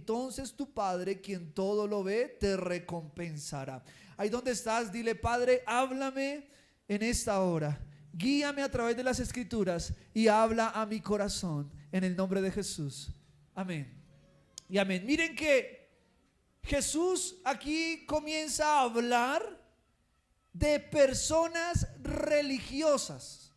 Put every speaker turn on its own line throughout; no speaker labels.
entonces tu Padre, quien todo lo ve, te recompensará. Ahí donde estás, dile: Padre, háblame en esta hora. Guíame a través de las Escrituras y habla a mi corazón en el nombre de Jesús. Amén y amén. Miren que Jesús aquí comienza a hablar de personas religiosas,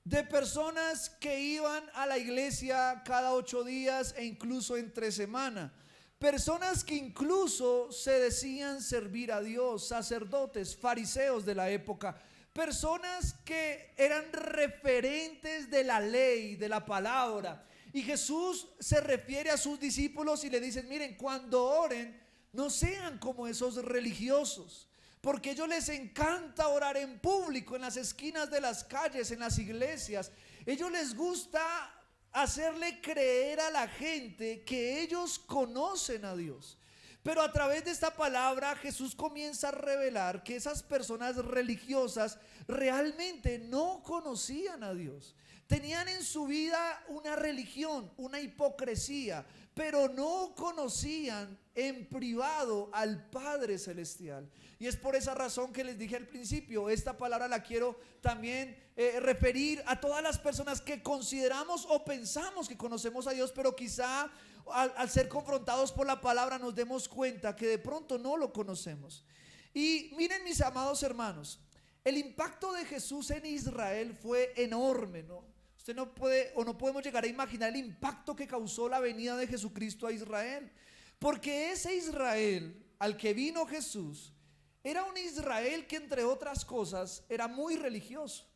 de personas que iban a la iglesia cada 8 días e incluso entre semana. Personas que incluso se decían servir a Dios, sacerdotes, fariseos de la época. Personas que eran referentes de la ley, de la palabra. Y Jesús se refiere a sus discípulos y le dice: miren, cuando oren, no sean como esos religiosos, porque a ellos les encanta orar en público, en las esquinas de las calles, en las iglesias. A ellos les gusta hacerle creer a la gente que ellos conocen a Dios. Pero a través de esta palabra Jesús comienza a revelar que esas personas religiosas realmente no conocían a Dios. Tenían en su vida una religión, una hipocresía, pero no conocían en privado al Padre Celestial. Y es por esa razón que les dije al principio, esta palabra la quiero también referir a todas las personas que consideramos o pensamos que conocemos a Dios, pero quizá al ser confrontados por la palabra nos demos cuenta que de pronto no lo conocemos. Y miren, mis amados hermanos, el impacto de Jesús en Israel fue enorme, ¿no? Usted no puede o no podemos llegar a imaginar el impacto que causó la venida de Jesucristo a Israel, porque ese Israel al que vino Jesús era un Israel que, entre otras cosas, era muy religioso.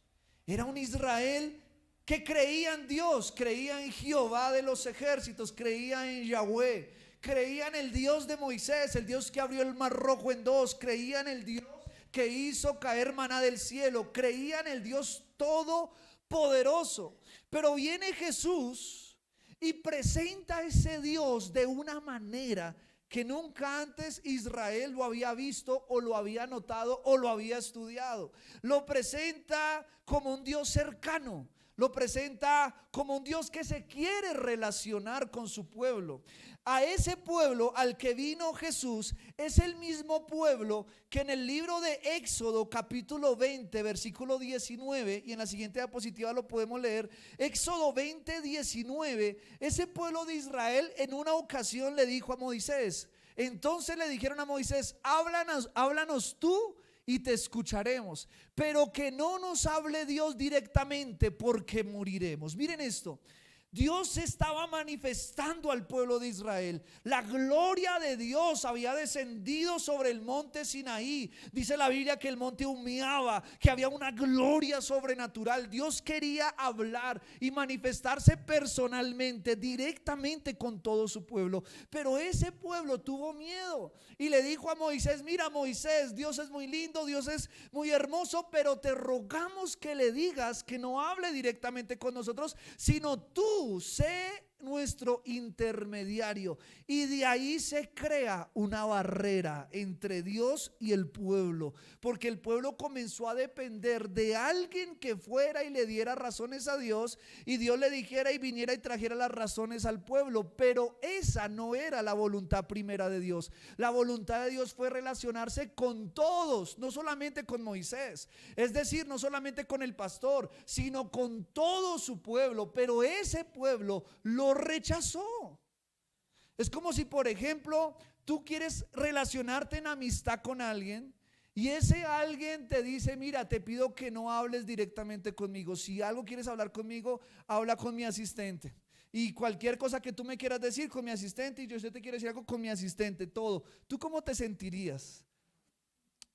Era un Israel que creía en Dios, creía en Jehová de los ejércitos, creía en Yahweh, creía en el Dios de Moisés, el Dios que abrió el mar rojo en dos, creía en el Dios que hizo caer maná del cielo, creía en el Dios todopoderoso. Pero viene Jesús y presenta a ese Dios de una manera que nunca antes Israel lo había visto o lo había notado o lo había estudiado. Lo presenta como un Dios cercano, lo presenta como un Dios que se quiere relacionar con su pueblo. A ese pueblo al que vino Jesús es el mismo pueblo que en el libro de Éxodo capítulo 20 versículo 19, y en la siguiente diapositiva lo podemos leer. Éxodo 20, 19. Ese pueblo de Israel en una ocasión le dijo a Moisés, entonces le dijeron a Moisés: háblanos tú y te escucharemos, pero que no nos hable Dios directamente, porque moriremos. Miren esto. Dios estaba manifestando al pueblo de Israel. La gloria de Dios había descendido sobre el monte Sinaí. Dice la Biblia que el monte humeaba, que había una gloria sobrenatural. Dios quería hablar y manifestarse personalmente, directamente con todo su pueblo. Pero ese pueblo tuvo miedo y le dijo a Moisés: mira, Moisés, Dios es muy lindo, Dios es muy hermoso, pero te rogamos que le digas que no hable directamente con nosotros, sino tú sé nuestro intermediario. Y de ahí se crea una barrera entre Dios y el pueblo, porque el pueblo comenzó a depender de alguien que fuera y le diera razones a Dios, y Dios le dijera y viniera y trajera las razones al pueblo. Pero esa no era la voluntad primera de Dios. La voluntad de Dios fue relacionarse con todos, no solamente con Moisés, es decir, no solamente con el pastor, sino con todo su pueblo. Pero ese pueblo lo rechazó. Es como si, por ejemplo, tú quieres relacionarte en amistad con alguien y ese alguien te dice: mira, te pido que no hables directamente conmigo. Si algo quieres hablar conmigo, habla con mi asistente. Y cualquier cosa que tú me quieras decir, con mi asistente. Y yo, si te quiero decir algo, con mi asistente, todo. ¿Tú cómo te sentirías?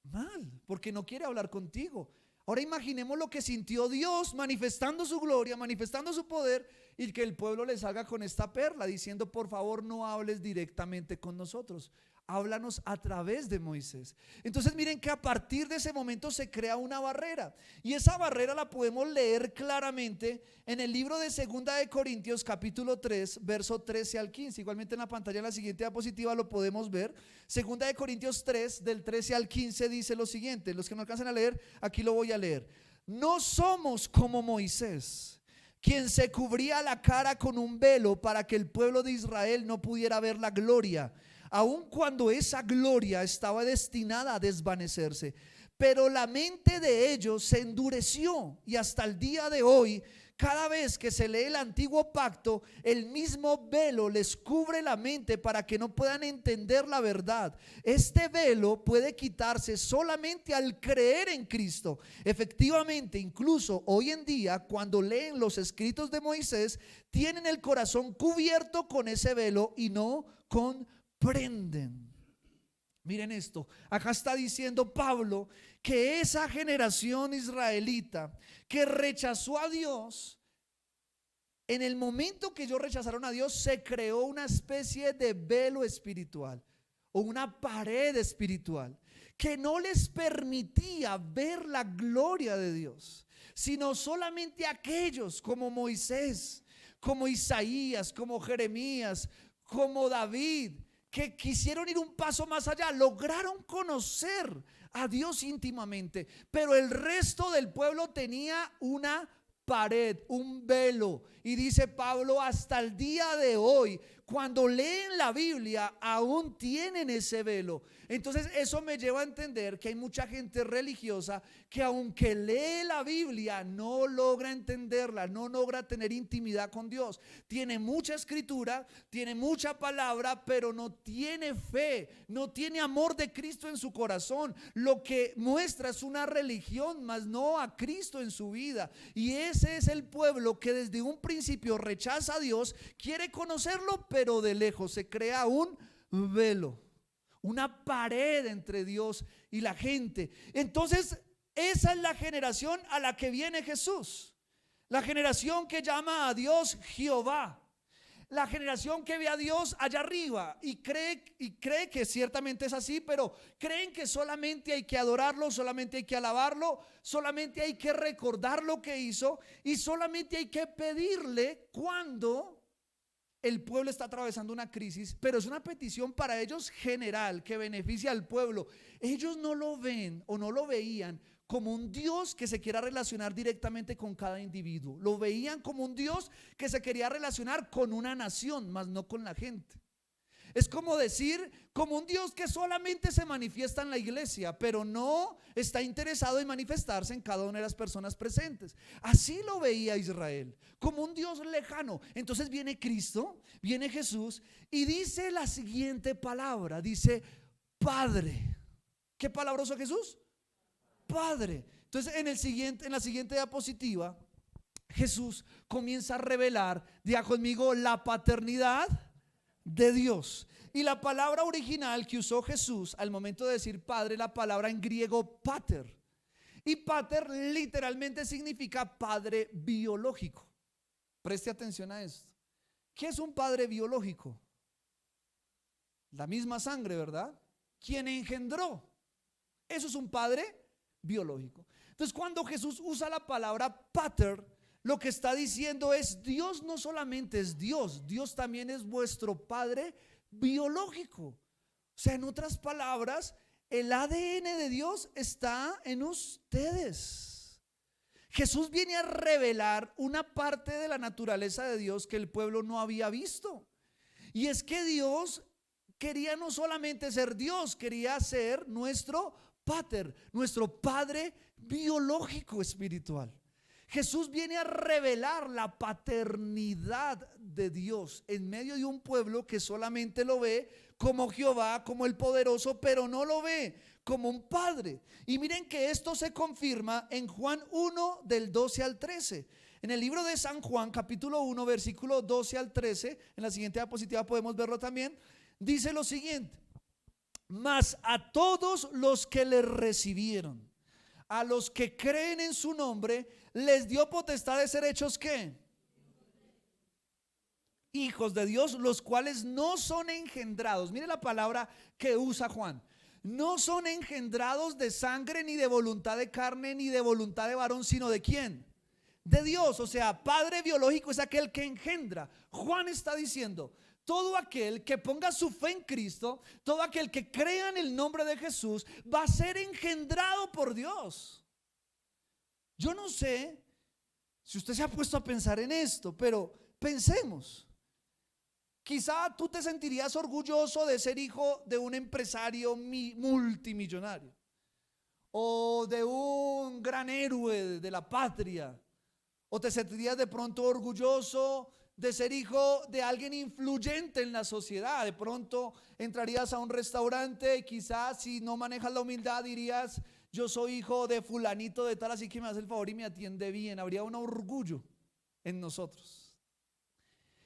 Mal, porque no quiere hablar contigo. Ahora imaginemos lo que sintió Dios manifestando su gloria, manifestando su poder, y que el pueblo le salga con esta perla diciendo: por favor, no hables directamente con nosotros, háblanos a través de Moisés. Entonces miren que a partir de ese momento se crea una barrera, y esa barrera la podemos leer claramente en el libro de Segunda de Corintios capítulo 3 verso 13 al 15. Igualmente en la pantalla, en la siguiente diapositiva, lo podemos ver. Segunda de Corintios 3 del 13 al 15 dice lo siguiente. Los que no alcancen a leer, aquí lo voy a leer. No somos como Moisés, quien se cubría la cara con un velo para que el pueblo de Israel no pudiera ver la gloria, aun cuando esa gloria estaba destinada a desvanecerse. Pero la mente de ellos se endureció y hasta el día de hoy, cada vez que se lee el antiguo pacto, el mismo velo les cubre la mente para que no puedan entender la verdad. Este velo puede quitarse solamente al creer en Cristo. Efectivamente, incluso hoy en día, cuando leen los escritos de Moisés, tienen el corazón cubierto con ese velo y no comprenden. Miren esto, acá está diciendo Pablo que esa generación israelita que rechazó a Dios, en el momento que ellos rechazaron a Dios, se creó una especie de velo espiritual o una pared espiritual que no les permitía ver la gloria de Dios, sino solamente aquellos como Moisés, como Isaías, como Jeremías, como David, que quisieron ir un paso más allá, lograron conocer a Dios íntimamente, pero el resto del pueblo tenía una pared, un velo. Y dice Pablo, hasta el día de hoy, cuando leen la Biblia, aún tienen ese velo. Entonces eso me lleva a entender que hay mucha gente religiosa que aunque lee la Biblia no logra entenderla, no logra tener intimidad con Dios. Tiene mucha escritura, tiene mucha palabra, pero no tiene fe, no tiene amor de Cristo en su corazón. Lo que muestra es una religión, mas no a Cristo en su vida. Y ese es el pueblo que desde un principio rechaza a Dios, quiere conocerlo, pero de lejos. Se crea un velo, una pared entre Dios y la gente. Entonces esa es la generación a la que viene Jesús, la generación que llama a Dios Jehová, la generación que ve a Dios allá arriba y cree que ciertamente es así, pero creen que solamente hay que adorarlo, solamente hay que alabarlo, solamente hay que recordar lo que hizo y solamente hay que pedirle cuando el pueblo está atravesando una crisis, pero es una petición para ellos general que beneficia al pueblo. Ellos no lo ven o no lo veían como un Dios que se quiera relacionar directamente con cada individuo. Lo veían como un Dios que se quería relacionar con una nación, más no con la gente. Es como decir, como un Dios que solamente se manifiesta en la iglesia, pero no está interesado en manifestarse en cada una de las personas presentes. Así lo veía Israel, como un Dios lejano. Entonces viene Cristo, viene Jesús y dice la siguiente palabra, dice Padre. ¿Qué palabra usó Jesús? Padre. Entonces en la siguiente diapositiva, Jesús comienza a revelar, diga conmigo, la paternidad de Dios. Y la palabra original que usó Jesús al momento de decir padre, la palabra en griego pater. Y pater literalmente significa padre biológico. Preste atención a esto. ¿Qué es un padre biológico? La misma sangre, ¿verdad? ¿Quién engendró? Eso es un padre biológico. Entonces cuando Jesús usa la palabra pater, lo que está diciendo es: Dios no solamente es Dios, Dios también es vuestro padre biológico. O sea, en otras palabras, el ADN de Dios está en ustedes. Jesús viene a revelar una parte de la naturaleza de Dios que el pueblo no había visto. Y es que Dios quería no solamente ser Dios, quería ser nuestro pater, nuestro padre biológico espiritual. Jesús viene a revelar la paternidad de Dios en medio de un pueblo que solamente lo ve como Jehová, como el poderoso, pero no lo ve como un padre. Y miren que esto se confirma en Juan 1 del 12 al 13. En el libro de San Juan, capítulo 1, versículo 12 al 13, en la siguiente diapositiva podemos verlo también, dice lo siguiente: mas a todos los que le recibieron, a los que creen en su nombre, les dio potestad de ser hechos ¿qué? Hijos de Dios, los cuales no son engendrados. Mire la palabra que usa Juan. No son engendrados de sangre, ni de voluntad de carne, ni de voluntad de varón, sino ¿de quién? De Dios. O sea, padre biológico es aquel que engendra. Juan está diciendo: todo aquel que ponga su fe en Cristo, todo aquel que crea en el nombre de Jesús, va a ser engendrado por Dios. Yo no sé Si usted se ha puesto a pensar en esto, pero pensemos. Quizá tú te sentirías orgulloso de ser hijo de un empresario multimillonario o de un gran héroe de la patria, o te sentirías de pronto orgulloso de ser hijo de alguien influyente en la sociedad. De pronto entrarías a un restaurante y quizás, si no manejas la humildad, dirías: yo soy hijo de fulanito de tal, así que me hace el favor y me atiende bien. Habría un orgullo en nosotros.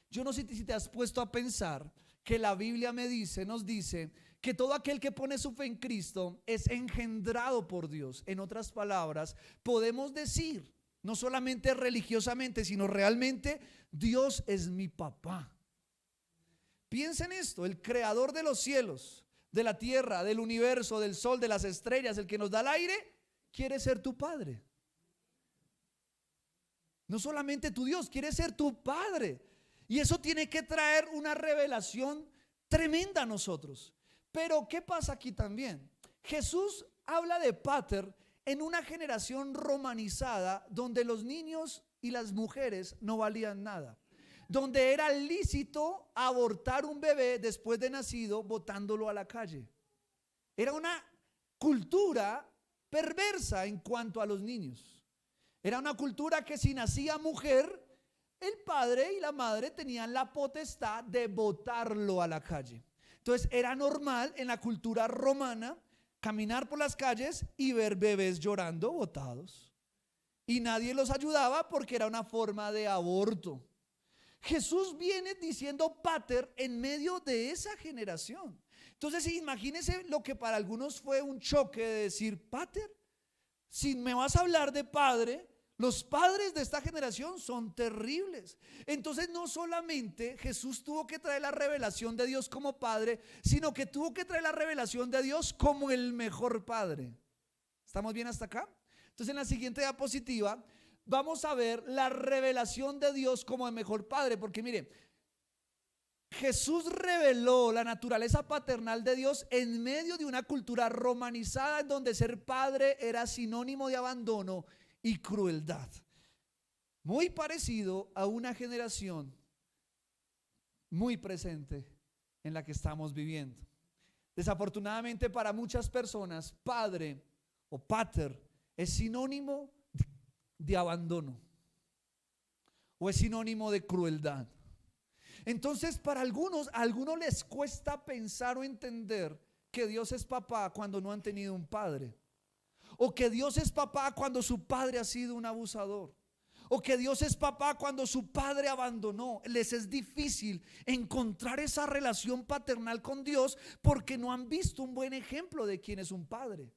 Yo no sé si te has puesto a pensar que la Biblia nos dice que todo aquel que pone su fe en Cristo es engendrado por Dios. En otras palabras, podemos decir, no solamente religiosamente, sino realmente: Dios es mi papá. Piensa en esto: el creador de los cielos, de la tierra, del universo, del sol, de las estrellas, el que nos da el aire, quiere ser tu padre. No solamente tu Dios, quiere ser tu padre. Y eso tiene que traer una revelación tremenda a nosotros. Pero ¿qué pasa aquí también? Jesús habla de pater en una generación romanizada donde los niños y las mujeres no valían nada, donde era lícito abortar un bebé después de nacido botándolo a la calle. Era una cultura perversa en cuanto a los niños. Era una cultura que si nacía mujer, el padre y la madre tenían la potestad de botarlo a la calle. Entonces era normal en la cultura romana caminar por las calles y ver bebés llorando botados, y nadie los ayudaba porque era una forma de aborto. Jesús viene diciendo pater en medio de esa generación. Entonces imagínense lo que para algunos fue un choque de decir: pater, si me vas a hablar de padre, los padres de esta generación son terribles. Entonces no solamente Jesús tuvo que traer la revelación de Dios como padre, sino que tuvo que traer la revelación de Dios como el mejor padre. ¿Estamos bien hasta acá? Entonces en la siguiente diapositiva vamos a ver la revelación de Dios como el mejor padre. Porque mire, Jesús reveló la naturaleza paternal de Dios en medio de una cultura romanizada en donde ser padre era sinónimo de abandono y crueldad. Muy parecido a una generación muy presente en la que estamos viviendo. Desafortunadamente para muchas personas, padre o pater es sinónimo de abandono o es sinónimo de crueldad. Entonces para a algunos les cuesta pensar o entender que Dios es papá cuando no han tenido un padre, o que Dios es papá cuando su padre ha sido un abusador, o que Dios es papá cuando su padre abandonó. Les es difícil encontrar esa relación paternal con Dios porque no han visto un buen ejemplo de quién es un padre.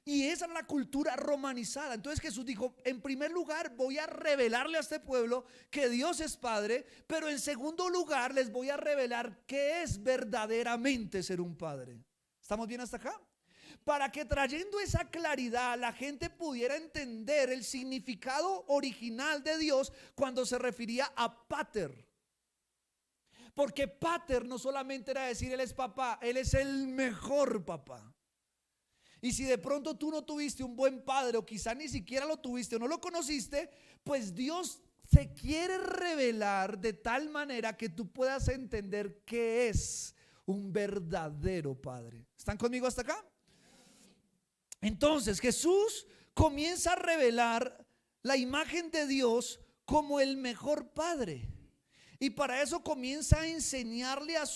Y esa es la cultura romanizada. Entonces Jesús dijo: en primer lugar voy a revelarle a este pueblo que Dios es padre, pero en segundo lugar les voy a revelar qué es verdaderamente ser un padre. ¿Estamos bien hasta acá? Para que trayendo esa claridad la gente pudiera entender el significado original de Dios cuando se refería a pater. Porque pater no solamente era decir Él es papá, Él es el mejor papá. Y si de pronto tú no tuviste un buen padre, o quizá ni siquiera lo tuviste o no lo conociste, pues Dios se quiere revelar de tal manera que tú puedas entender qué es un verdadero padre. ¿Están conmigo hasta acá? Entonces Jesús comienza a revelar la imagen de Dios como el mejor padre. Y para eso comienza a enseñarle a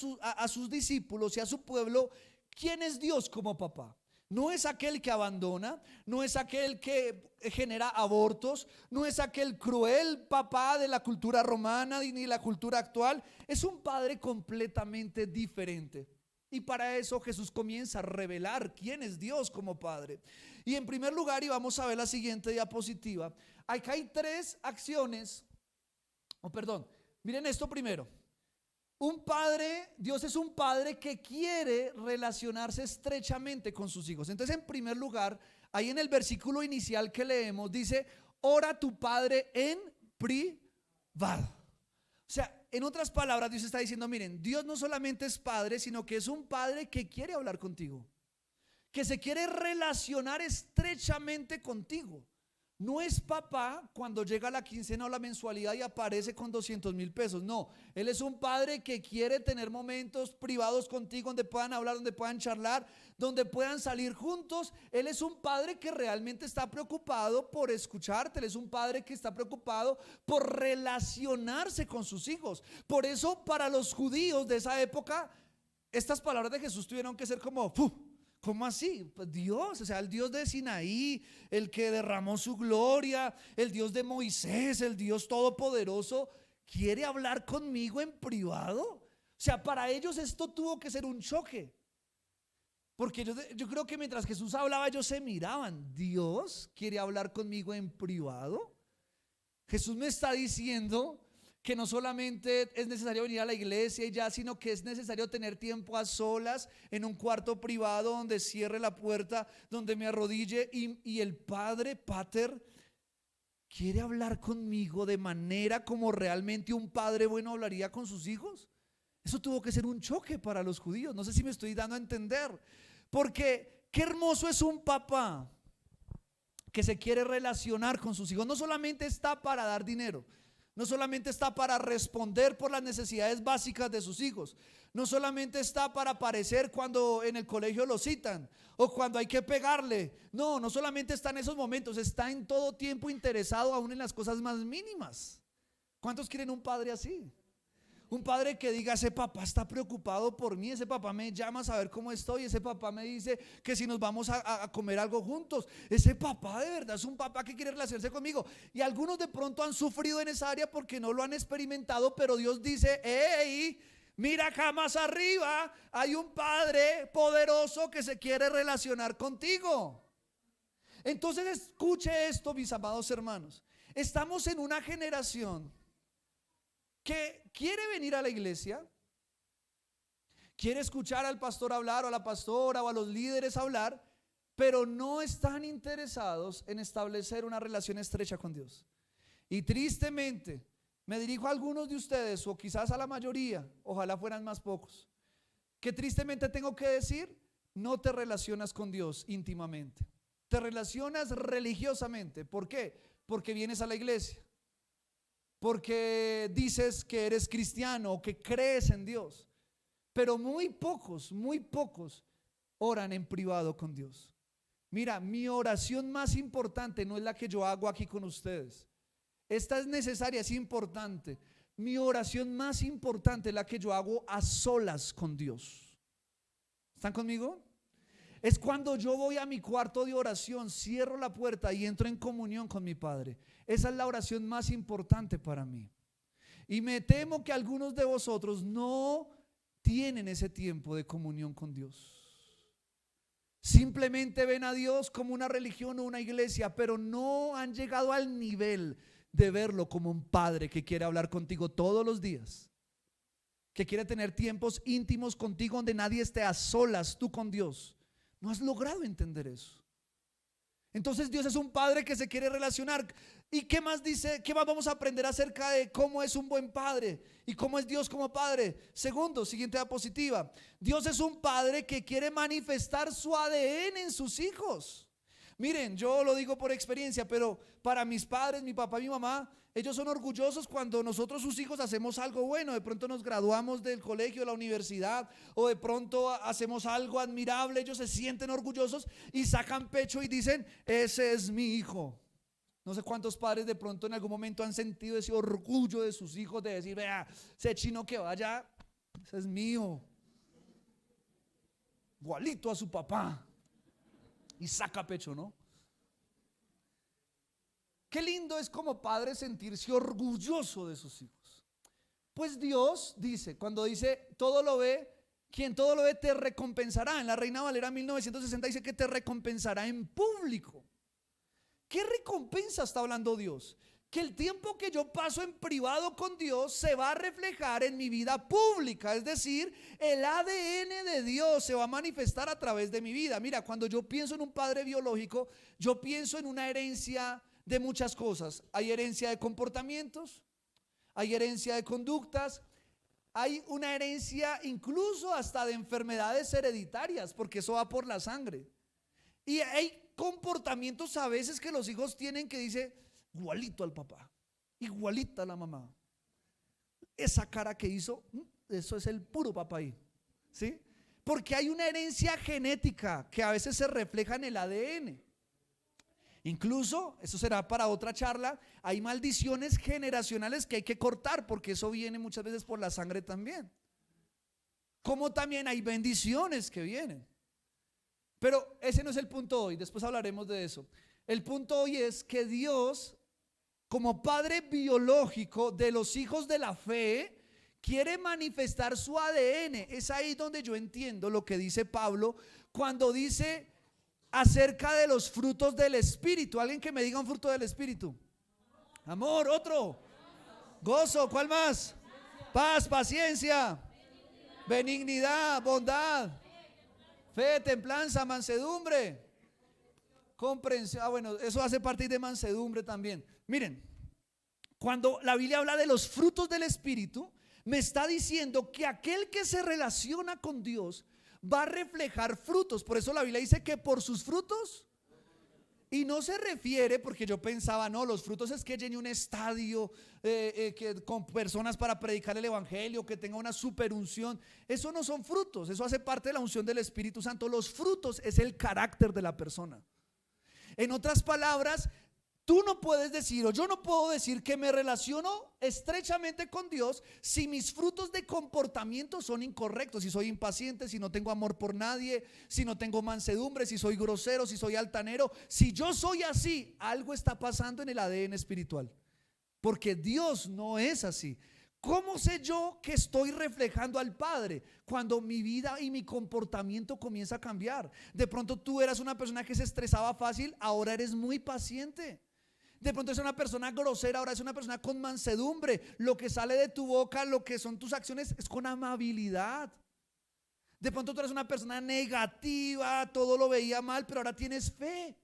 sus discípulos y a su pueblo quién es Dios como papá. No es aquel que abandona, no es aquel que genera abortos, no es aquel cruel papá de la cultura romana ni la cultura actual. Es un padre completamente diferente. Y para eso Jesús comienza a revelar quién es Dios como padre. Y en primer lugar, y vamos a ver la siguiente diapositiva, acá hay tres acciones. Miren esto primero. Dios es un padre que quiere relacionarse estrechamente con sus hijos. Entonces, en primer lugar, ahí en el versículo inicial que leemos, dice: ora a tu padre en privado. O sea, en otras palabras, Dios está diciendo: miren, Dios no solamente es padre, sino que es un padre que quiere hablar contigo, que se quiere relacionar estrechamente contigo. No es papá cuando llega la quincena o la mensualidad y aparece con 200.000 pesos. No, Él es un padre que quiere tener momentos privados contigo donde puedan hablar, donde puedan charlar, donde puedan salir juntos. Él es un padre que realmente está preocupado por escucharte. Él es un padre que está preocupado por relacionarse con sus hijos. Por eso para los judíos de esa época, estas palabras de Jesús tuvieron que ser como ¡puf! ¿Cómo así? Pues Dios, o sea, el Dios de Sinaí, el que derramó su gloria, el Dios de Moisés, el Dios todopoderoso, ¿quiere hablar conmigo en privado? O sea, para ellos esto tuvo que ser un choque. Porque yo creo que mientras Jesús hablaba, ellos se miraban. ¿Dios quiere hablar conmigo en privado? Jesús me está diciendo que no solamente es necesario venir a la iglesia y ya, sino que es necesario tener tiempo a solas en un cuarto privado donde cierre la puerta, donde me arrodille y el Padre, Pater, quiere hablar conmigo de manera como realmente un padre bueno hablaría con sus hijos. Eso tuvo que ser un choque para los judíos. No sé si me estoy dando a entender, porque qué hermoso es un papá que se quiere relacionar con sus hijos. No solamente está para dar dinero, no solamente está para responder por las necesidades básicas de sus hijos, no solamente está para aparecer cuando en el colegio lo citan o cuando hay que pegarle. No solamente está en esos momentos, está en todo tiempo interesado aún en las cosas más mínimas. ¿Cuántos quieren un padre así? Un padre que diga: ese papá está preocupado por mí, ese papá me llama a saber cómo estoy, ese papá me dice que si nos vamos a comer algo juntos. Ese papá de verdad es un papá que quiere relacionarse conmigo. Y algunos de pronto han sufrido en esa área porque no lo han experimentado, pero Dios dice: hey, mira acá más arriba, hay un padre poderoso que se quiere relacionar contigo. Entonces escuche esto, mis amados hermanos. Estamos en una generación que quiere venir a la iglesia, quiere escuchar al pastor hablar o a la pastora o a los líderes hablar, pero no están interesados en establecer una relación estrecha con Dios. Y tristemente me dirijo a algunos de ustedes, o quizás a la mayoría, ojalá fueran más pocos, que tristemente tengo que decir: no te relacionas con Dios íntimamente, te relacionas religiosamente. ¿Por qué? Porque vienes a la iglesia, porque dices que eres cristiano o que crees en Dios, pero muy pocos oran en privado con Dios. Mira, mi oración más importante no es la que yo hago aquí con ustedes. Esta es necesaria, es importante. Mi oración más importante es la que yo hago a solas con Dios. ¿Están conmigo? Es cuando yo voy a mi cuarto de oración, cierro la puerta y entro en comunión con mi Padre. Esa es la oración más importante para mí. Y me temo que algunos de vosotros no tienen ese tiempo de comunión con Dios. Simplemente ven a Dios como una religión o una iglesia, pero no han llegado al nivel de verlo como un padre que quiere hablar contigo todos los días, que quiere tener tiempos íntimos contigo donde nadie esté, a solas tú con Dios. No has logrado entender eso. Entonces Dios es un padre que se quiere relacionar. ¿Y qué más dice? ¿Qué más vamos a aprender acerca de cómo es un buen padre y cómo es Dios como padre? Segundo, siguiente diapositiva. Dios es un padre que quiere manifestar su ADN en sus hijos. Miren, yo lo digo por experiencia, pero para mis padres, mi papá y mi mamá, ellos son orgullosos cuando nosotros, sus hijos, hacemos algo bueno. De pronto nos graduamos del colegio, de la universidad, o de pronto hacemos algo admirable. Ellos se sienten orgullosos y sacan pecho y dicen: ese es mi hijo. No sé cuántos padres de pronto en algún momento han sentido ese orgullo de sus hijos, de decir: vea, ese chino que vaya, ese es mío, igualito a su papá. Y saca pecho, ¿no? Qué lindo es como padre sentirse orgulloso de sus hijos. Pues Dios dice, cuando dice todo lo ve, quien todo lo ve te recompensará. En la Reina Valera 1960 dice que te recompensará en público. ¿Qué recompensa está hablando Dios? Que el tiempo que yo paso en privado con Dios se va a reflejar en mi vida pública. Es decir, el ADN de Dios se va a manifestar a través de mi vida. Mira, cuando yo pienso en un padre biológico, yo pienso en una herencia de muchas cosas. Hay herencia de comportamientos, hay herencia de conductas, hay una herencia incluso hasta de enfermedades hereditarias, porque eso va por la sangre. Y hay comportamientos a veces que los hijos tienen que dice igualito al papá, igualita a la mamá. Esa cara que hizo, eso es el puro papá ahí, ¿sí? Porque hay una herencia genética que a veces se refleja en el ADN. Incluso, eso será para otra charla, hay maldiciones generacionales que hay que cortar porque eso viene muchas veces por la sangre también. Como también hay bendiciones que vienen. Pero ese no es el punto hoy, después hablaremos de eso. El punto hoy es que Dios, como padre biológico de los hijos de la fe, quiere manifestar su ADN. Es ahí donde yo entiendo lo que dice Pablo cuando dice acerca de los frutos del Espíritu. Alguien que me diga un fruto del Espíritu. Amor, otro. Gozo, ¿cuál más? Paz, paciencia, benignidad, bondad, fe, templanza, mansedumbre, comprensión. Bueno, eso hace parte de mansedumbre también. Miren, cuando la Biblia habla de los frutos del Espíritu, me está diciendo que aquel que se relaciona con Dios va a reflejar frutos. Por eso la Biblia dice que por sus frutos. Y no se refiere, porque yo pensaba, no, los frutos es que llene un estadio con personas para predicar el evangelio, que tenga una superunción. Eso no son frutos, eso hace parte de la unción del Espíritu Santo. Los frutos es el carácter de la persona. En otras palabras, tú no puedes decir, o yo no puedo decir que me relaciono estrechamente con Dios si mis frutos de comportamiento son incorrectos, si soy impaciente, si no tengo amor por nadie, si no tengo mansedumbre, si soy grosero, si soy altanero. Si yo soy así, algo está pasando en el ADN espiritual, porque Dios no es así. ¿Cómo sé yo que estoy reflejando al Padre? Cuando mi vida y mi comportamiento comienza a cambiar. De pronto tú eras una persona que se estresaba fácil, ahora eres muy paciente. De pronto es una persona grosera, ahora es una persona con mansedumbre. Lo que sale de tu boca, lo que son tus acciones, es con amabilidad. De pronto tú eres una persona negativa, todo lo veía mal, pero ahora tienes fe.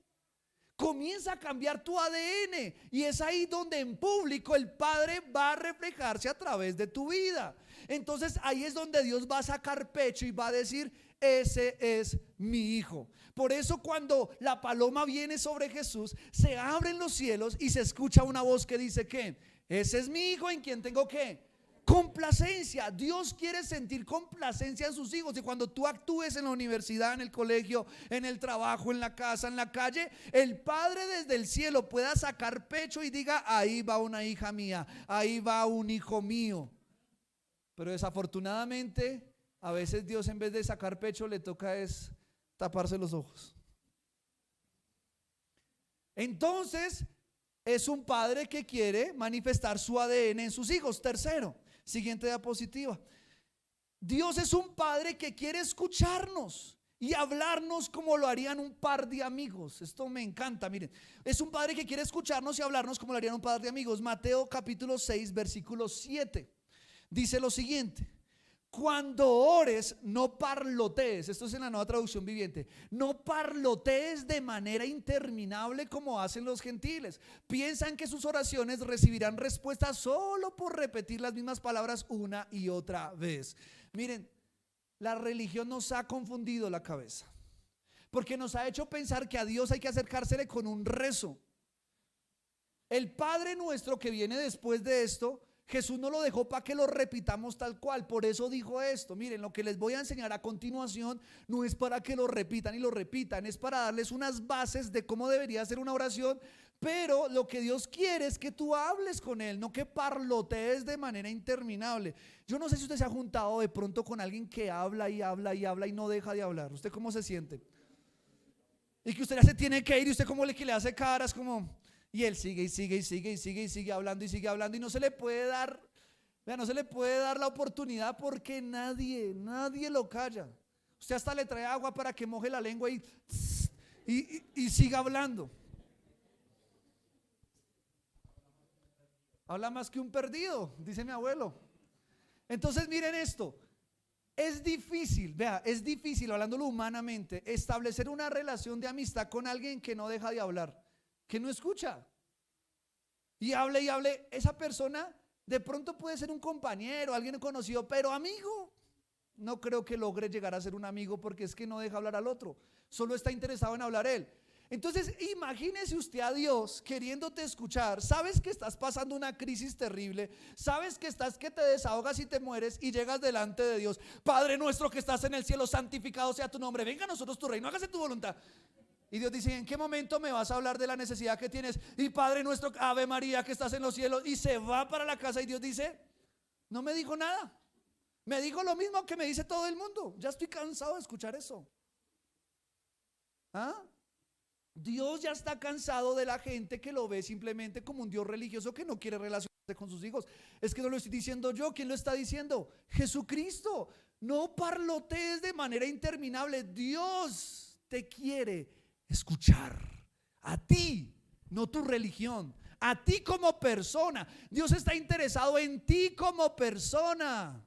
Comienza a cambiar tu ADN y es ahí donde en público el Padre va a reflejarse a través de tu vida. Entonces ahí es donde Dios va a sacar pecho y va a decir: ese es mi hijo. Por eso cuando la paloma viene sobre Jesús, se abren los cielos y se escucha una voz que dice que ese es mi hijo en quien tengo que complacencia. Dios quiere sentir complacencia en sus hijos. Y cuando tú actúes en la universidad, en el colegio, en el trabajo, en la casa, en la calle, el Padre desde el cielo pueda sacar pecho y diga: ahí va una hija mía, ahí va un hijo mío. Pero desafortunadamente a veces Dios, en vez de sacar pecho, le toca es taparse los ojos. Entonces es un padre que quiere manifestar su ADN en sus hijos. Tercero, siguiente diapositiva. Dios es un padre que quiere escucharnos y hablarnos como lo harían un par de amigos. Esto me encanta, miren. Es un padre que quiere escucharnos y hablarnos como lo harían un par de amigos. Mateo capítulo 6, versículo 7. Dice lo siguiente: cuando ores, no parlotees. Esto es en la Nueva Traducción Viviente. No parlotees de manera interminable como hacen los gentiles. Piensan que sus oraciones recibirán respuesta solo por repetir las mismas palabras una y otra vez. Miren, la religión nos ha confundido la cabeza, porque nos ha hecho pensar que a Dios hay que acercársele con un rezo. El Padre Nuestro que viene después de esto, Jesús no lo dejó para que lo repitamos tal cual. Por eso dijo esto: miren, lo que les voy a enseñar a continuación no es para que lo repitan y lo repitan, es para darles unas bases de cómo debería ser una oración. Pero lo que Dios quiere es que tú hables con Él, no que parlotees de manera interminable. Yo no sé si usted se ha juntado de pronto con alguien que habla y habla y habla y no deja de hablar. ¿Usted cómo se siente? Y que usted ya se tiene que ir y usted como que le hace caras como... Y él sigue y sigue y sigue y sigue y sigue hablando y sigue hablando, y no se le puede dar, vea, no se le puede dar la oportunidad, porque nadie lo calla. Usted hasta le trae agua para que moje la lengua y siga hablando. Habla más que un perdido, dice mi abuelo. Entonces miren esto. Es difícil, vea, es difícil, hablándolo humanamente, establecer una relación de amistad con alguien que no deja de hablar, que no escucha y hable y hable. Esa persona de pronto puede ser un compañero, alguien conocido, pero amigo, no creo que logre llegar a ser un amigo, porque es que no deja hablar al otro, solo está interesado en hablar él. Entonces imagínese usted a Dios queriéndote escuchar. Sabes que estás pasando una crisis terrible, sabes que te desahogas y te mueres, y llegas delante de Dios. Padre nuestro que estás en el cielo, santificado sea tu nombre, venga a nosotros tu reino, hágase tu voluntad. Y Dios dice: ¿en qué momento me vas a hablar de la necesidad que tienes? Y Padre nuestro, Ave María que estás en los cielos. Y se va para la casa y Dios dice: no me dijo nada, me dijo lo mismo que me dice todo el mundo. Ya estoy cansado de escuchar eso. ¿Ah? Dios ya está cansado de la gente que lo ve simplemente como un Dios religioso que no quiere relacionarse con sus hijos. Es que no lo estoy diciendo yo. ¿Quién lo está diciendo? Jesucristo. No parlotees de manera interminable. Dios te quiere escuchar a ti, no tu religión, a ti como persona. Dios está interesado en ti como persona.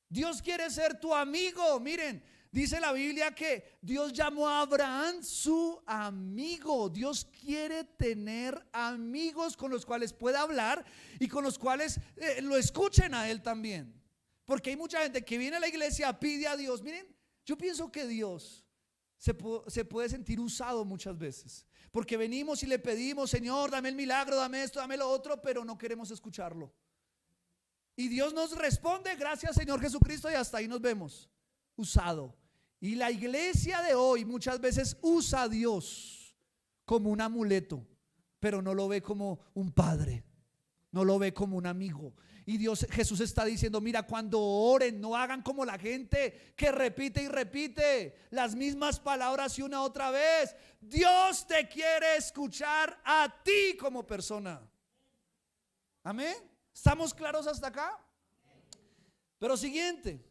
Dios quiere ser tu amigo. Miren, dice la Biblia que Dios llamó a Abraham su amigo. Dios quiere tener amigos con los cuales pueda hablar y con los cuales lo escuchen a él también. Porque hay mucha gente que viene a la iglesia, pide a Dios. Miren, yo pienso que Dios se puede sentir usado muchas veces, porque venimos y le pedimos: Señor, dame el milagro, dame esto, dame lo otro, pero no queremos escucharlo. Y Dios nos responde: gracias Señor Jesucristo, y hasta ahí nos vemos. Usado. Y la iglesia de hoy muchas veces usa a Dios como un amuleto, pero no lo ve como un padre, no lo ve como un amigo. Y Jesús está diciendo: mira, cuando oren, no hagan como la gente que repite y repite las mismas palabras y una otra vez. Dios te quiere escuchar a ti como persona. Amén. ¿Estamos claros hasta acá? Pero siguiente,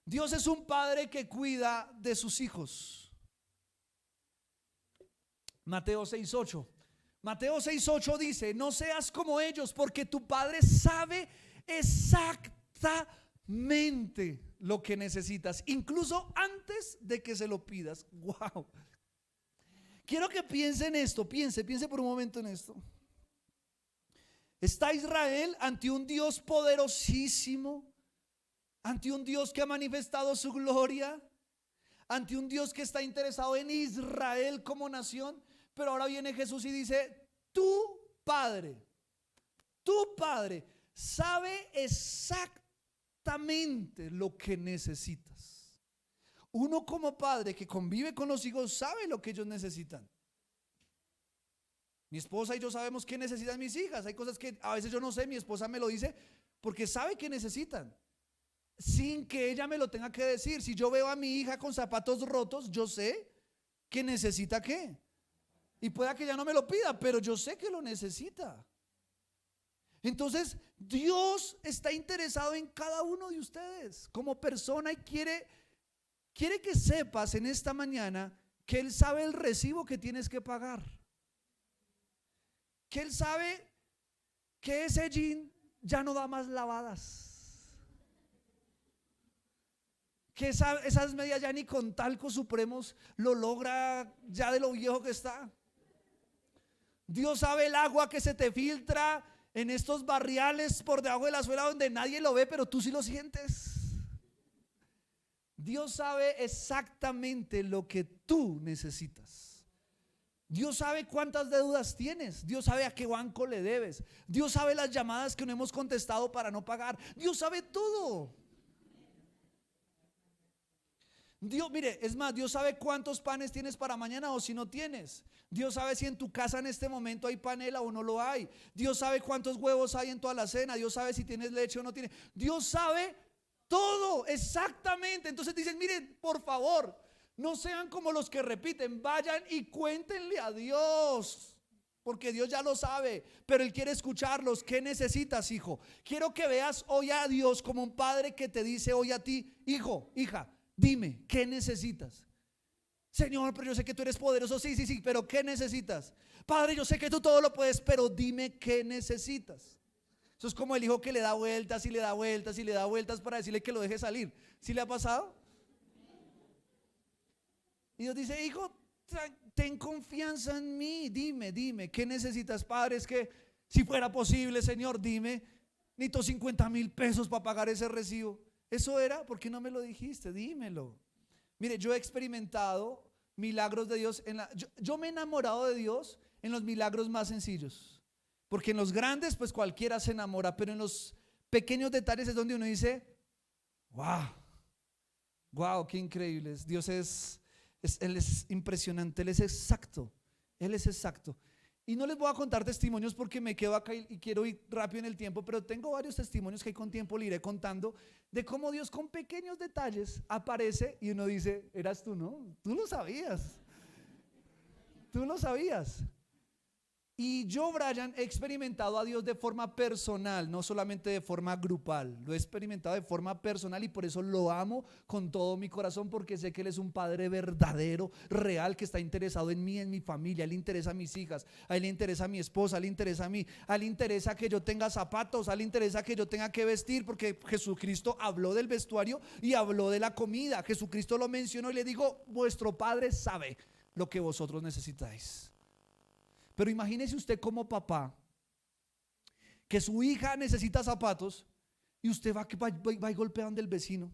Dios es un padre que cuida de sus hijos. Mateo 6:8. Mateo 6:8 dice: no seas como ellos, porque tu padre sabe exactamente lo que necesitas, incluso antes de que se lo pidas. Wow. Quiero que piense en esto, piense por un momento en esto. Está Israel ante un Dios poderosísimo, ante un Dios que ha manifestado su gloria, ante un Dios que está interesado en Israel como nación. Pero ahora viene Jesús y dice: tu padre sabe exactamente lo que necesitas. Uno como padre que convive con los hijos sabe lo que ellos necesitan. Mi esposa y yo sabemos qué necesitan mis hijas. Hay cosas que a veces yo no sé, mi esposa me lo dice porque sabe que necesitan, sin que ella me lo tenga que decir. Si yo veo a mi hija con zapatos rotos, yo sé que necesita qué. Y pueda que ella no me lo pida, pero yo sé que lo necesita. Entonces Dios está interesado en cada uno de ustedes como persona, y quiere que sepas en esta mañana que Él sabe el recibo que tienes que pagar, que Él sabe que ese jean ya no da más lavadas, que esas medias ya ni con talcos supremos lo logra, ya de lo viejo que está. Dios sabe el agua que se te filtra en estos barriales por debajo de la suela donde nadie lo ve, pero tú sí lo sientes. Dios sabe exactamente lo que tú necesitas. Dios sabe cuántas deudas tienes. Dios sabe a qué banco le debes. Dios sabe las llamadas que no hemos contestado para no pagar. Dios sabe todo. Dios, mire, es más, Dios sabe cuántos panes tienes para mañana o si no tienes. Dios sabe si en tu casa en este momento hay panela o no lo hay. Dios sabe cuántos huevos hay en toda la cena. Dios sabe si tienes leche o no tienes. Dios sabe todo exactamente. Entonces dicen: miren, por favor, no sean como los que repiten. Vayan y cuéntenle a Dios, porque Dios ya lo sabe, pero Él quiere escucharlos. ¿Qué necesitas, hijo? Quiero que veas hoy a Dios como un padre que te dice hoy a ti: hijo, hija, dime, ¿qué necesitas? Señor, pero yo sé que tú eres poderoso. Sí, pero ¿qué necesitas? Padre, yo sé que tú todo lo puedes, pero dime qué necesitas. Eso es como el hijo que le da vueltas y le da vueltas y le da vueltas para decirle que lo deje salir. ¿Sí le ha pasado? Y Dios dice: hijo, ten confianza en mí. Dime, ¿qué necesitas? Padre, es que si fuera posible, Señor, dime, necesito 50,000 pesos para pagar ese recibo. ¿Eso era? ¿Por qué no me lo dijiste? Dímelo. Mire, yo he experimentado milagros de Dios. Yo me he enamorado de Dios en los milagros más sencillos, porque en los grandes pues cualquiera se enamora, pero en los pequeños detalles es donde uno dice, wow, wow, qué increíble. Dios Él es impresionante, Él es exacto, Él es exacto. Y no les voy a contar testimonios porque me quedo acá y quiero ir rápido en el tiempo, pero tengo varios testimonios que con tiempo le iré contando de cómo Dios con pequeños detalles aparece y uno dice, eras tú, ¿no? Tú lo sabías. Tú lo sabías. Y yo, Brian, he experimentado a Dios de forma personal, no solamente de forma grupal. Lo he experimentado de forma personal y por eso lo amo con todo mi corazón, porque sé que Él es un Padre verdadero, real, que está interesado en mí, en mi familia. A Él le interesa a mis hijas, a Él le interesa a mi esposa, a Él le interesa a mí, a Él le interesa que yo tenga zapatos, a Él le interesa que yo tenga que vestir, porque Jesucristo habló del vestuario y habló de la comida. Jesucristo lo mencionó y le dijo, vuestro Padre sabe lo que vosotros necesitáis. Pero imagínese usted como papá, que su hija necesita zapatos y usted va y golpea donde el vecino.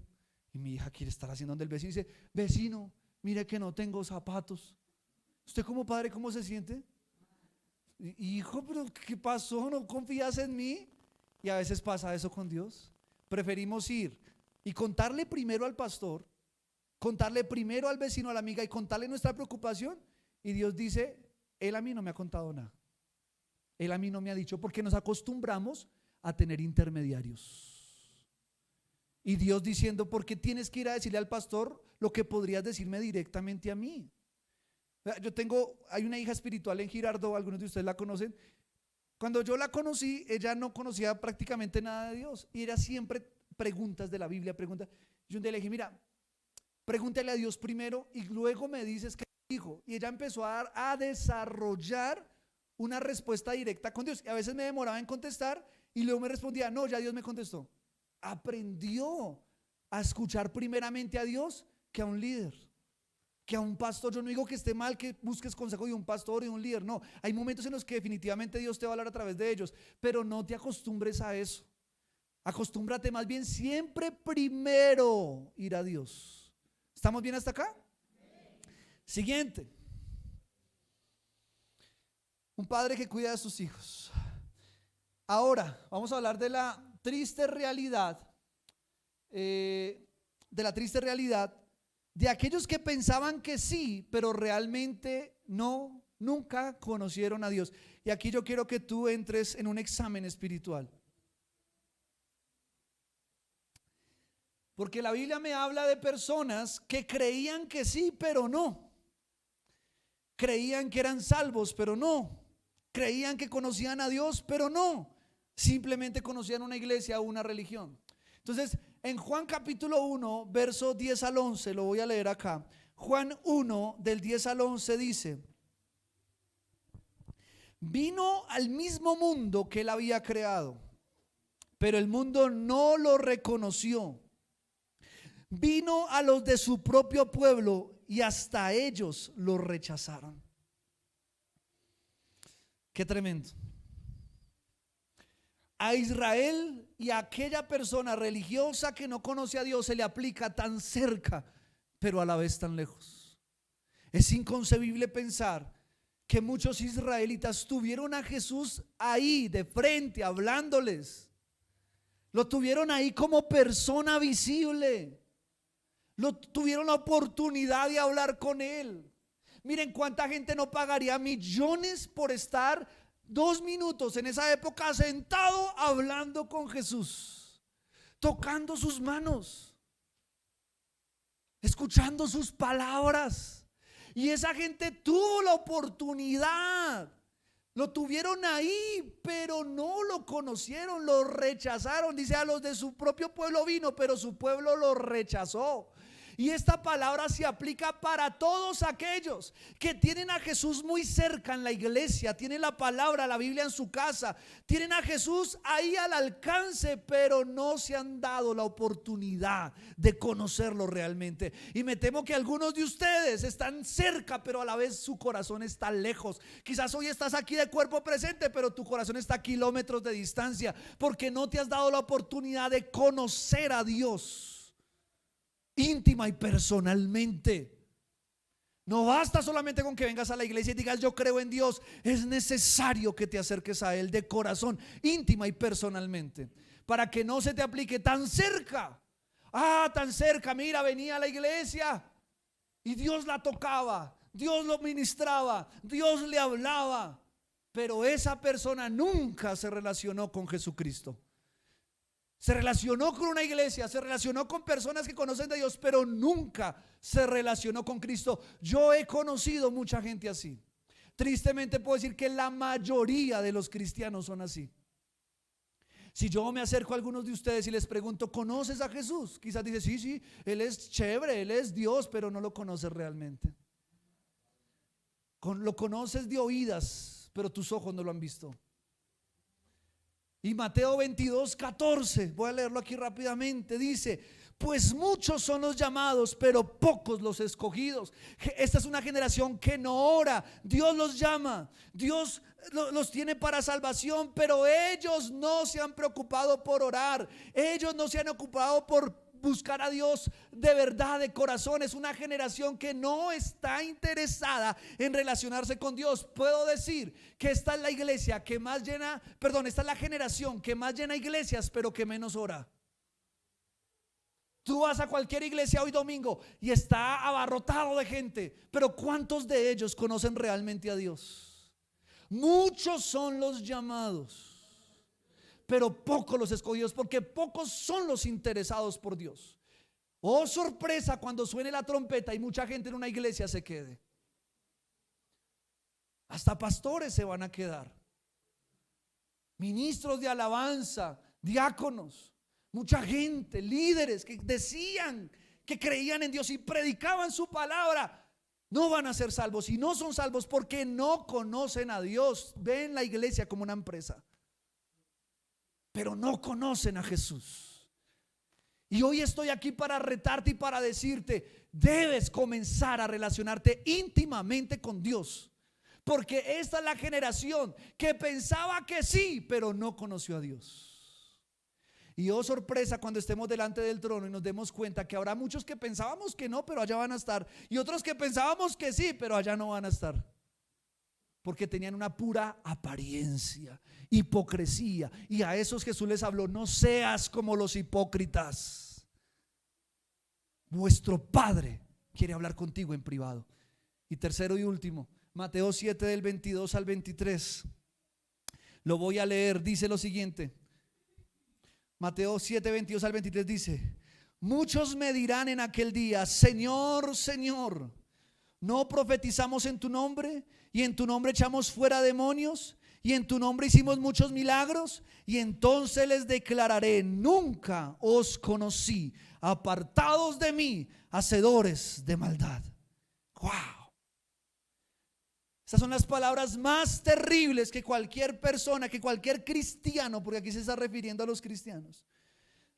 Y mi hija quiere estar haciendo donde el vecino y dice, vecino, mire que no tengo zapatos. Usted como padre, ¿cómo se siente? Hijo, pero ¿qué pasó? ¿No confías en mí? Y a veces pasa eso con Dios. Preferimos ir y contarle primero al pastor, contarle primero al vecino, a la amiga, y contarle nuestra preocupación. Y Dios dice, Él a mí no me ha contado nada, Él a mí no me ha dicho, porque nos acostumbramos a tener intermediarios. Y Dios diciendo, ¿por qué tienes que ir a decirle al pastor lo que podrías decirme directamente a mí? Hay una hija espiritual en Girardot, algunos de ustedes la conocen. Cuando yo la conocí, ella no conocía prácticamente nada de Dios y era siempre preguntas de la Biblia, preguntas. Yo un día le dije, mira, pregúntale a Dios primero y luego me dices qué dijo. Y ella empezó a desarrollar una respuesta directa con Dios. Y a veces me demoraba en contestar y luego me respondía, no, ya Dios me contestó. Aprendió a escuchar primeramente a Dios que a un líder, que a un pastor. Yo no digo que esté mal que busques consejo de un pastor y un líder, no. Hay momentos en los que definitivamente Dios te va a hablar a través de ellos, pero no te acostumbres a eso. Acostúmbrate más bien siempre primero ir a Dios. ¿Estamos bien hasta acá? Siguiente. Un padre que cuida de sus hijos. Ahora vamos a hablar de la triste realidad, de aquellos que pensaban que sí, pero realmente no, nunca conocieron a Dios. Y aquí yo quiero que tú entres en un examen espiritual. Porque la Biblia me habla de personas que creían que sí, pero no. Creían que eran salvos, pero no. Creían que conocían a Dios, pero no. Simplemente conocían una iglesia o una religión. Entonces, en Juan capítulo 1, verso 10 al 11, lo voy a leer acá. Juan 1, del 10 al 11 dice: vino al mismo mundo que Él había creado, pero el mundo no lo reconoció. Vino a los de su propio pueblo y hasta ellos lo rechazaron. Qué tremendo. A Israel y a aquella persona religiosa que no conoce a Dios se le aplica tan cerca, pero a la vez tan lejos. Es inconcebible pensar que muchos israelitas tuvieron a Jesús ahí de frente, hablándoles. Lo tuvieron ahí como persona visible. Tuvieron la oportunidad de hablar con Él. Miren cuánta gente no pagaría millones por estar 2 minutos en esa época sentado hablando con Jesús, tocando sus manos, escuchando sus palabras. Y esa gente tuvo la oportunidad. Lo tuvieron ahí, pero no lo conocieron, lo rechazaron. Dice, a los de su propio pueblo vino, pero su pueblo lo rechazó. Y esta palabra se aplica para todos aquellos que tienen a Jesús muy cerca en la iglesia, tienen la palabra, la Biblia en su casa, tienen a Jesús ahí al alcance, pero no se han dado la oportunidad de conocerlo realmente. Y me temo que algunos de ustedes están cerca, pero a la vez su corazón está lejos. Quizás hoy estás aquí de cuerpo presente, pero tu corazón está a kilómetros de distancia, porque no te has dado la oportunidad de conocer a Dios íntima y personalmente. No basta solamente con que vengas a la iglesia y digas yo creo en Dios. Es necesario que te acerques a Él de corazón, íntima y personalmente, para que no se te aplique tan cerca. Tan cerca, mira, venía a la iglesia y Dios la tocaba, Dios lo ministraba, Dios le hablaba, pero esa persona nunca se relacionó con Jesucristo. Se relacionó con una iglesia, se relacionó con personas que conocen de Dios, pero nunca se relacionó con Cristo. Yo he conocido mucha gente así. Tristemente puedo decir que la mayoría de los cristianos son así. Si yo me acerco a algunos de ustedes y les pregunto, ¿conoces a Jesús? Quizás dice, sí, Él es chévere, Él es Dios, pero no lo conoces realmente. Lo conoces de oídas, pero tus ojos no lo han visto. Y Mateo 22:14, voy a leerlo aquí rápidamente, dice: pues muchos son los llamados, pero pocos los escogidos. Esta es una generación que no ora. Dios los llama, Dios los tiene para salvación, pero ellos no se han preocupado por orar. Ellos no se han ocupado por buscar a Dios de verdad, de corazón. Es una generación que no está interesada en relacionarse con Dios. Puedo decir que esta es la iglesia que más llena, esta es la generación que más llena iglesias, pero que menos ora. Tú vas a cualquier iglesia hoy domingo y está abarrotado de gente, pero ¿cuántos de ellos conocen realmente a Dios? Muchos son los llamados, pero pocos los escogidos, porque pocos son los interesados por Dios. Oh, sorpresa cuando suene la trompeta y mucha gente en una iglesia se quede. Hasta pastores se van a quedar, ministros de alabanza, diáconos, mucha gente, líderes que decían que creían en Dios y predicaban su palabra, no van a ser salvos. Y no son salvos porque no conocen a Dios. Ven la iglesia como una empresa, pero no conocen a Jesús. Y hoy estoy aquí para retarte y para decirte: debes comenzar a relacionarte íntimamente con Dios, porque esta es la generación que pensaba que sí, pero no conoció a Dios. Y oh, sorpresa cuando estemos delante del trono y nos demos cuenta que habrá muchos que pensábamos que no, pero allá van a estar, y otros que pensábamos que sí, pero allá no van a estar, porque tenían una pura apariencia, hipocresía. Y a esos Jesús les habló: no seas como los hipócritas. Vuestro Padre quiere hablar contigo en privado. Y tercero y último, Mateo 7 del 22 al 23. Lo voy a leer, dice lo siguiente. Mateo 7, 22 al 23 dice: muchos me dirán en aquel día: Señor, Señor, ¿no profetizamos en tu nombre? Y en tu nombre echamos fuera demonios, y en tu nombre hicimos muchos milagros. Y entonces les declararé: nunca os conocí, apartados de mí, hacedores de maldad. Wow. Estas son las palabras más terribles que cualquier persona, que cualquier cristiano, porque aquí se está refiriendo a los cristianos,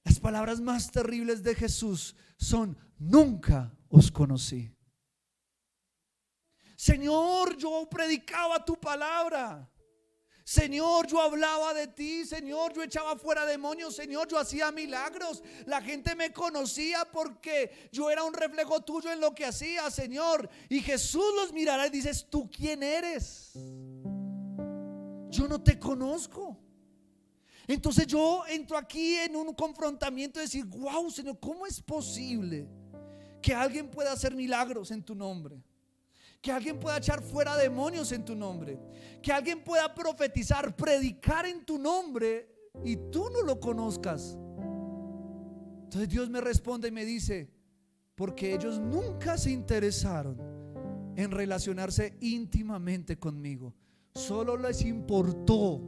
las palabras más terribles de Jesús son: nunca os conocí. Señor, yo predicaba tu palabra. Señor, yo hablaba de ti. Señor, yo echaba fuera demonios. Señor, yo hacía milagros. La gente me conocía porque yo era un reflejo tuyo en lo que hacía, Señor. Y Jesús los mirará y dices: ¿tú quién eres? Yo no te conozco. Entonces yo entro aquí en un confrontamiento de decir: wow, Señor, ¿cómo es posible que alguien pueda hacer milagros en tu nombre? Que alguien pueda echar fuera demonios en tu nombre, que alguien pueda profetizar, predicar en tu nombre y tú no lo conozcas. Entonces Dios me responde y me dice: porque ellos nunca se interesaron en relacionarse íntimamente conmigo. Solo les importó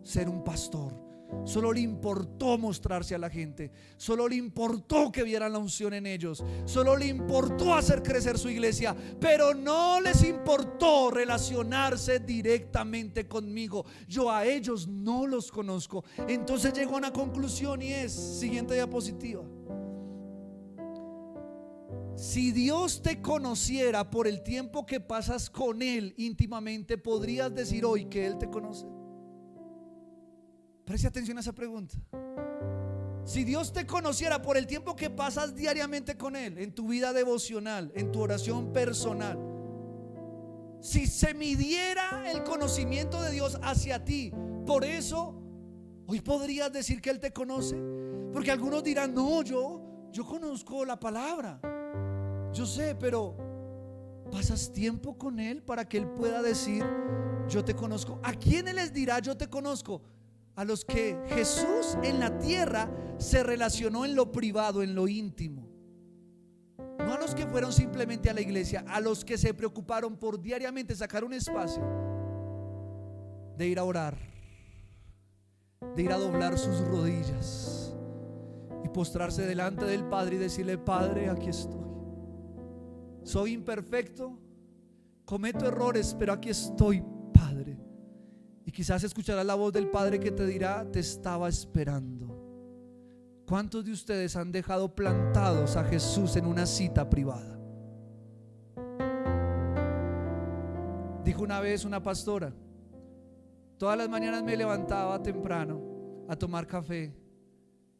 ser un pastor. Solo le importó mostrarse a la gente. Solo le importó que vieran la unción en ellos. Solo le importó hacer crecer su iglesia, pero no les importó relacionarse directamente conmigo. Yo a ellos no los conozco. Entonces llegó a una conclusión y es: siguiente diapositiva. Si Dios te conociera por el tiempo que pasas con Él íntimamente, ¿podrías decir hoy que Él te conoce? Preste atención a esa pregunta. Si Dios te conociera por el tiempo que pasas diariamente con Él, en tu vida devocional, en tu oración personal, si se midiera el conocimiento de Dios hacia ti, por eso hoy podrías decir que Él te conoce. Porque algunos dirán: no, yo conozco la palabra, yo sé, pero ¿pasas tiempo con Él para que Él pueda decir: yo te conozco? ¿A quiénes les dirá yo te conozco? A los que Jesús en la tierra se relacionó en lo privado, en lo íntimo. No a los que fueron simplemente a la iglesia, a los que se preocuparon por diariamente sacar un espacio de ir a orar, de ir a doblar sus rodillas y postrarse delante del Padre y decirle: Padre, aquí estoy. Soy imperfecto, cometo errores, pero aquí estoy, Padre. Y quizás escucharás la voz del Padre que te dirá: te estaba esperando. ¿Cuántos de ustedes han dejado plantados a Jesús en una cita privada? Dijo una vez una pastora: todas las mañanas me levantaba temprano a tomar café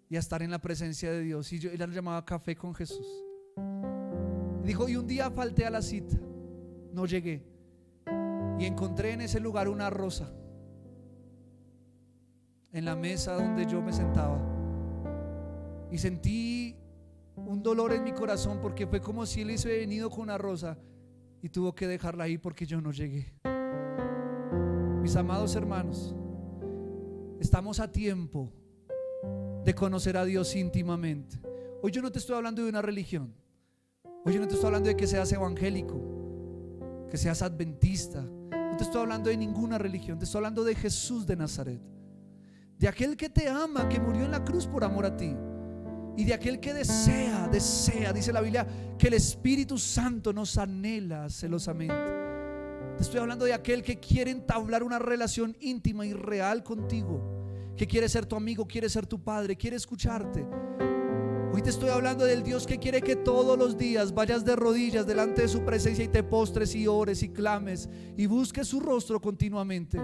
y a estar en la presencia de Dios. Y yo la llamaba café con Jesús. Dijo: y un día falté a la cita, no llegué, y encontré en ese lugar una rosa en la mesa donde yo me sentaba. Y sentí un dolor en mi corazón, porque fue como si Él hubiese venido con una rosa y tuvo que dejarla ahí porque yo no llegué. Mis amados hermanos, estamos a tiempo de conocer a Dios íntimamente. Hoy yo no te estoy hablando de una religión. Hoy yo no te estoy hablando de que seas evangélico, que seas adventista. No te estoy hablando de ninguna religión. Te estoy hablando de Jesús de Nazaret, de aquel que te ama, que murió en la cruz por amor a ti, y de aquel que desea, dice la Biblia, que el Espíritu Santo nos anhela celosamente. Te estoy hablando de aquel que quiere entablar una relación íntima y real contigo, que quiere ser tu amigo, quiere ser tu padre, quiere escucharte. Hoy te estoy hablando del Dios que quiere que todos los días vayas de rodillas delante de su presencia y te postres y ores y clames y busques su rostro continuamente.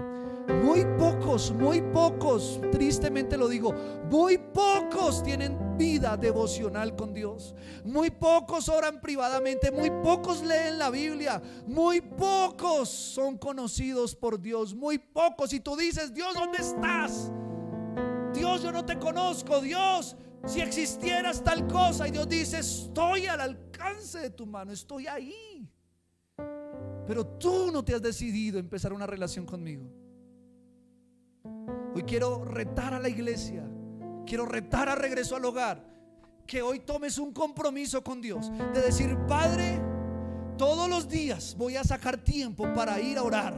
Muy pocos, tristemente lo digo, muy pocos tienen vida devocional con Dios. Muy pocos oran privadamente, muy pocos leen la Biblia, muy pocos son conocidos por Dios, muy pocos. Y tú dices: Dios, ¿dónde estás? Dios, yo no te conozco. Dios, si existieras tal cosa. Y Dios dice: estoy al alcance de tu mano, estoy ahí. Pero tú no te has decidido empezar una relación conmigo. Hoy quiero retar a la iglesia, quiero retar a Regreso al Hogar, que hoy tomes un compromiso con Dios de decir: Padre, todos los días voy a sacar tiempo para ir a orar.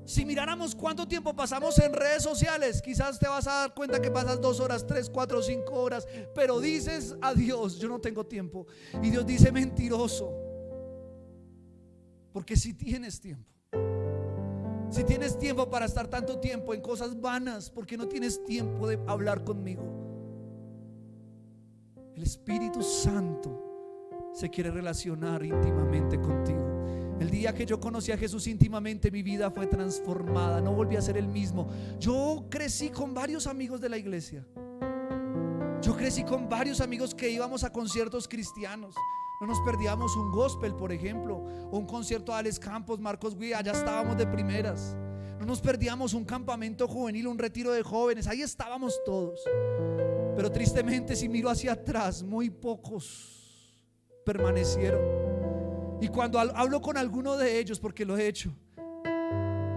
Si miráramos cuánto tiempo pasamos en redes sociales, quizás te vas a dar cuenta que pasas 2 horas, 3, 4, 5 horas, pero dices a Dios: yo no tengo tiempo. Y Dios dice: mentiroso. Porque si tienes tiempo, si tienes tiempo para estar tanto tiempo en cosas vanas, ¿por qué no tienes tiempo de hablar conmigo? El Espíritu Santo se quiere relacionar íntimamente contigo. El día que yo conocí a Jesús íntimamente, mi vida fue transformada. No volví a ser el mismo. Yo crecí con varios amigos de la iglesia. Yo crecí con varios amigos que íbamos a conciertos cristianos. No nos perdíamos un gospel, por ejemplo, o un concierto de Alex Campos, Marcos Guía. Allá estábamos de primeras. No nos perdíamos un campamento juvenil, un retiro de jóvenes. Ahí estábamos todos. Pero tristemente, si miro hacia atrás, muy pocos permanecieron. Y cuando hablo con alguno de ellos, porque lo he hecho,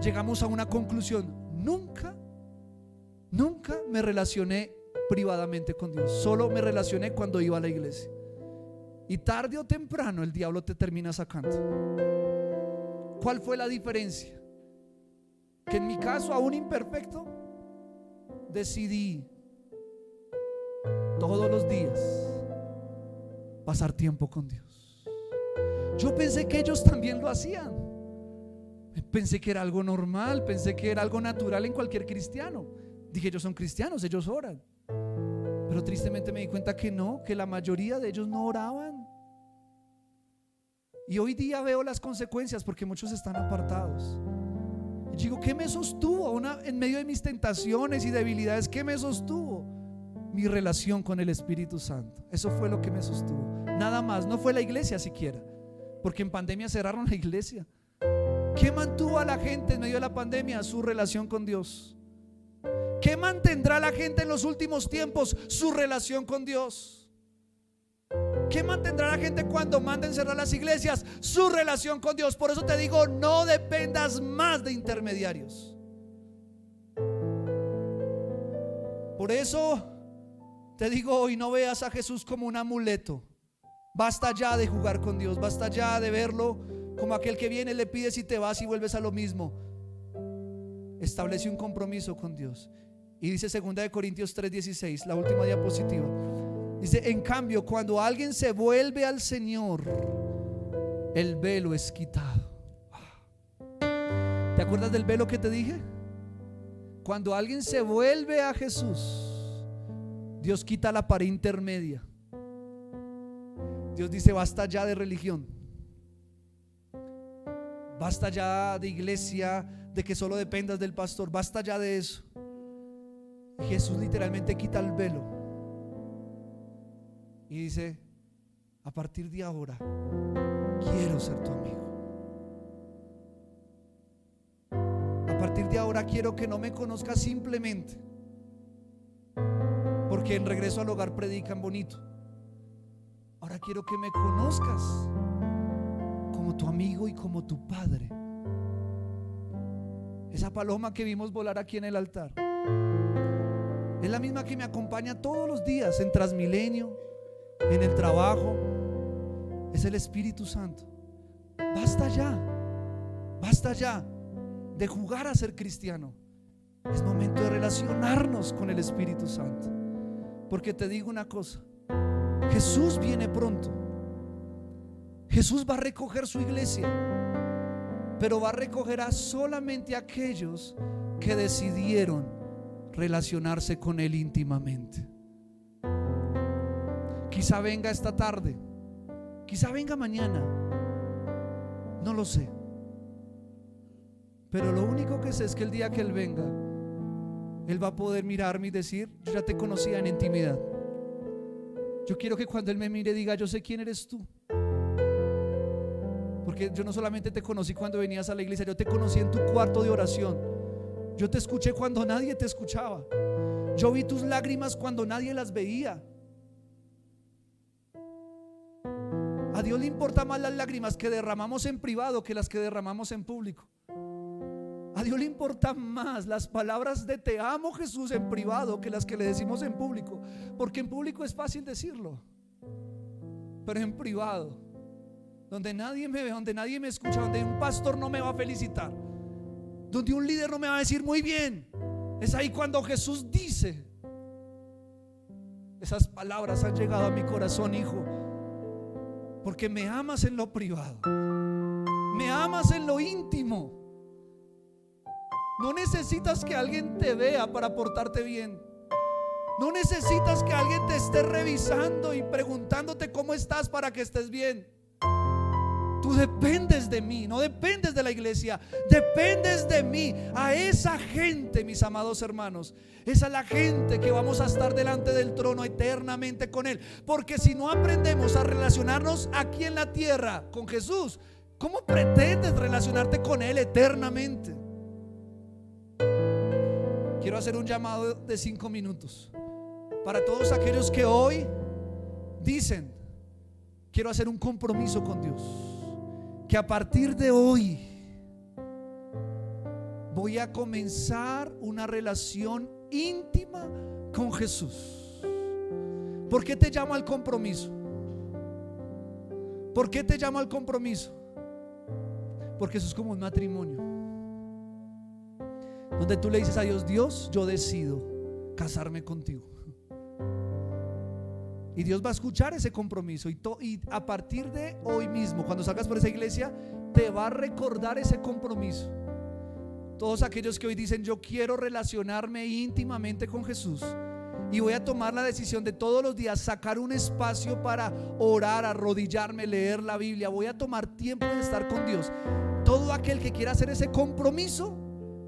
llegamos a una conclusión: nunca me relacioné privadamente con Dios. Solo me relacioné cuando iba a la iglesia. Y tarde o temprano el diablo te termina sacando. ¿Cuál fue la diferencia? Que en mi caso, aún imperfecto, decidí todos los días pasar tiempo con Dios. Yo pensé que ellos también lo hacían. Pensé que era algo normal, pensé que era algo natural en cualquier cristiano. Dije: ellos son cristianos, ellos oran. Pero tristemente me di cuenta que no, que la mayoría de ellos no oraban. Y hoy día veo las consecuencias, porque muchos están apartados. Y digo: ¿qué me sostuvo en medio de mis tentaciones y debilidades? ¿Qué me sostuvo? mi relación con el Espíritu Santo. Eso fue lo que me sostuvo. Nada más, no fue la iglesia siquiera, porque en pandemia cerraron la iglesia. ¿Qué mantuvo a la gente en medio de la pandemia? Su relación con Dios. ¿Qué mantendrá a la gente en los últimos tiempos? Su relación con Dios. ¿Qué mantendrá a la gente cuando manden cerrar las iglesias? Su relación con Dios. Por eso te digo, no dependas más de intermediarios. Por eso te digo hoy, no veas a Jesús como un amuleto. Basta ya de jugar con Dios, basta ya de verlo como aquel que viene, le pides y te vas y vuelves a lo mismo. Establece un compromiso con Dios. Y dice 2 Corintios 3:16, la última diapositiva. Dice: en cambio, cuando alguien se vuelve al Señor, el velo es quitado. ¿Te acuerdas del velo que te dije? Cuando alguien se vuelve a Jesús, Dios quita la pared intermedia. Dios dice: basta ya de religión, basta ya de iglesia, de que solo dependas del pastor, basta ya de eso. Jesús literalmente quita el velo y dice: a partir de ahora quiero ser tu amigo. A partir de ahora quiero que no me conozcas simplemente porque en Regreso al Hogar predican bonito. Ahora quiero que me conozcas como tu amigo y como tu padre. Esa paloma que vimos volar aquí en el altar es la misma que me acompaña todos los días en Transmilenio, en el trabajo. Es el Espíritu Santo. Basta ya de jugar a ser cristiano. Es momento de relacionarnos con el Espíritu Santo. Porque te digo una cosa, Jesús viene pronto. Jesús va a recoger su iglesia, pero va a recoger a solamente aquellos que decidieron relacionarse con Él íntimamente. Quizá venga esta tarde, quizá venga mañana, no lo sé. Pero lo único que sé es que el día que Él venga, Él va a poder mirarme y decir: yo ya te conocía en intimidad. Yo quiero que cuando Él me mire diga: yo sé quién eres tú. Porque yo no solamente te conocí cuando venías a la iglesia, yo te conocí en tu cuarto de oración. Yo te escuché cuando nadie te escuchaba. Yo vi tus lágrimas cuando nadie las veía. A Dios le importa más las lágrimas que derramamos en privado que las que derramamos en público. A Dios le importan más las palabras de te amo, Jesús, en privado que las que le decimos en público. Porque en público es fácil decirlo, pero en privado, donde nadie me ve, donde nadie me escucha, donde un pastor no me va a felicitar, donde un líder no me va a decir muy bien, es ahí cuando Jesús dice: esas palabras han llegado a mi corazón, hijo, porque me amas en lo privado, me amas en lo íntimo. No necesitas que alguien te vea para portarte bien. No necesitas que alguien te esté revisando y preguntándote cómo estás para que estés bien. Tú dependes de mí, no dependes de la iglesia, dependes de mí. A esa gente, mis amados hermanos, esa es la gente que vamos a estar delante del trono eternamente con Él. Porque si no aprendemos a relacionarnos aquí en la tierra con Jesús, ¿cómo pretendes relacionarte con Él eternamente? Quiero hacer un llamado de 5 minutos para todos aquellos que hoy dicen: quiero hacer un compromiso con Dios, que a partir de hoy voy a comenzar una relación íntima con Jesús. ¿Por qué te llamo al compromiso? ¿Por qué te llamo al compromiso? Porque eso es como un matrimonio, donde tú le dices a Dios: Dios, yo decido casarme contigo. Y Dios va a escuchar ese compromiso y a partir de hoy mismo, cuando salgas por esa iglesia, te va a recordar ese compromiso. Todos aquellos que hoy dicen: yo quiero relacionarme íntimamente con Jesús y voy a tomar la decisión de todos los días sacar un espacio para orar, arrodillarme, leer la Biblia, voy a tomar tiempo de estar con Dios. Todo aquel que quiera hacer ese compromiso,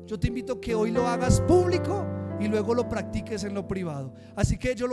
yo te invito a que hoy lo hagas público y luego lo practiques en lo privado. Así que yo